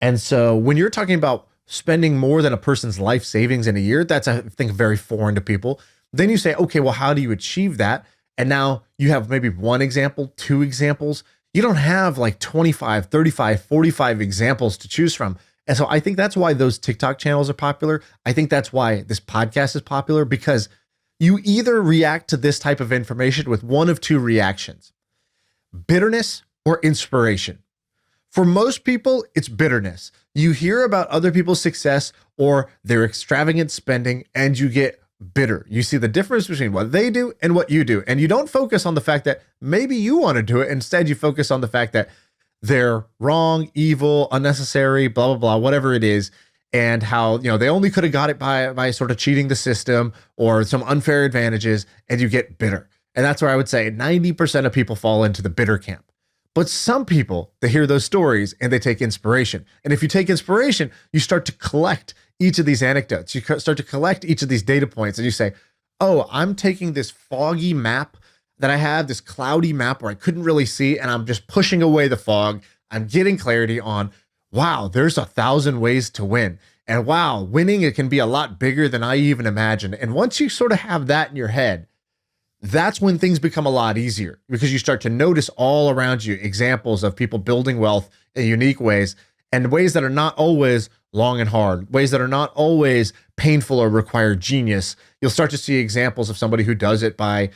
And so when you're talking about spending more than a person's life savings in a year, that's, I think, very foreign to people. Then you say, okay, well, how do you achieve that? And now you have maybe one example, two examples. You don't have like 25, 35, 45 examples to choose from. And so I think that's why those TikTok channels are popular. I think that's why this podcast is popular, because you either react to this type of information with one of two reactions: bitterness or inspiration. For most people, it's bitterness. You hear about other people's success or their extravagant spending, and you get bitter. You see the difference between what they do and what you do. And you don't focus on the fact that maybe you want to do it. Instead, you focus on the fact that they're wrong, evil, unnecessary, blah, blah, blah, whatever it is. And how, they only could have got it by sort of cheating the system or some unfair advantages, and you get bitter. And that's where I would say 90% of people fall into the bitter camp. But some people, they hear those stories and they take inspiration. And if you take inspiration, you start to collect each of these anecdotes. You start to collect each of these data points, and you say, oh, I'm taking this foggy map that I have, this cloudy map where I couldn't really see, and I'm just pushing away the fog. I'm getting clarity on, wow, there's 1,000 ways to win. And wow, winning, it can be a lot bigger than I even imagined. And once you sort of have that in your head, that's when things become a lot easier, because you start to notice all around you examples of people building wealth in unique ways, and ways that are not always long and hard, ways that are not always painful or require genius. You'll start to see examples of somebody who does it by,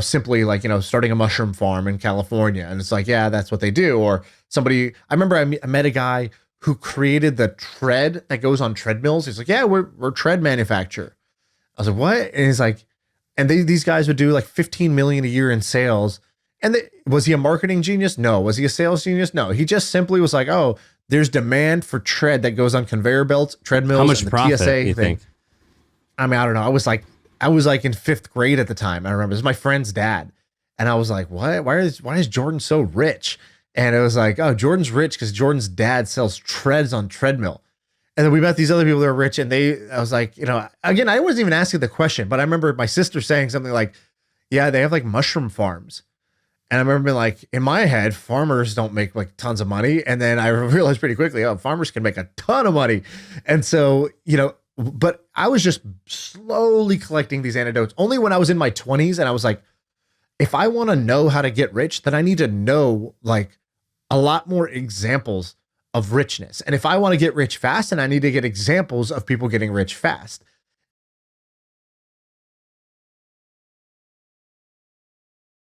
simply like, starting a mushroom farm in California. And it's like, yeah, that's what they do. Or somebody, I remember I met a guy who created the tread that goes on treadmills. He's like, yeah, we're tread manufacturer. I was like, what? And he's like, and these guys would do like 15 million a year in sales. And was he a marketing genius? No. Was he a sales genius? No. He just simply was like, oh, there's demand for tread that goes on conveyor belts, treadmills. How much and the profit TSA you thing. think? I mean, I don't know. I was like in 5th grade at the time. I remember it was my friend's dad. And I was like, what? Why is Jordan so rich? And it was like, oh, Jordan's rich because Jordan's dad sells treads on treadmill. And then we met these other people that are rich, and I was like, again, I wasn't even asking the question, but I remember my sister saying something like, yeah, they have like mushroom farms. And I remember being like, in my head, farmers don't make like tons of money. And then I realized pretty quickly, oh, farmers can make a ton of money. And so, but I was just slowly collecting these anecdotes only when I was in my 20s. And I was like, if I want to know how to get rich, then I need to know like a lot more examples of richness. And if I want to get rich fast, then I need to get examples of people getting rich fast.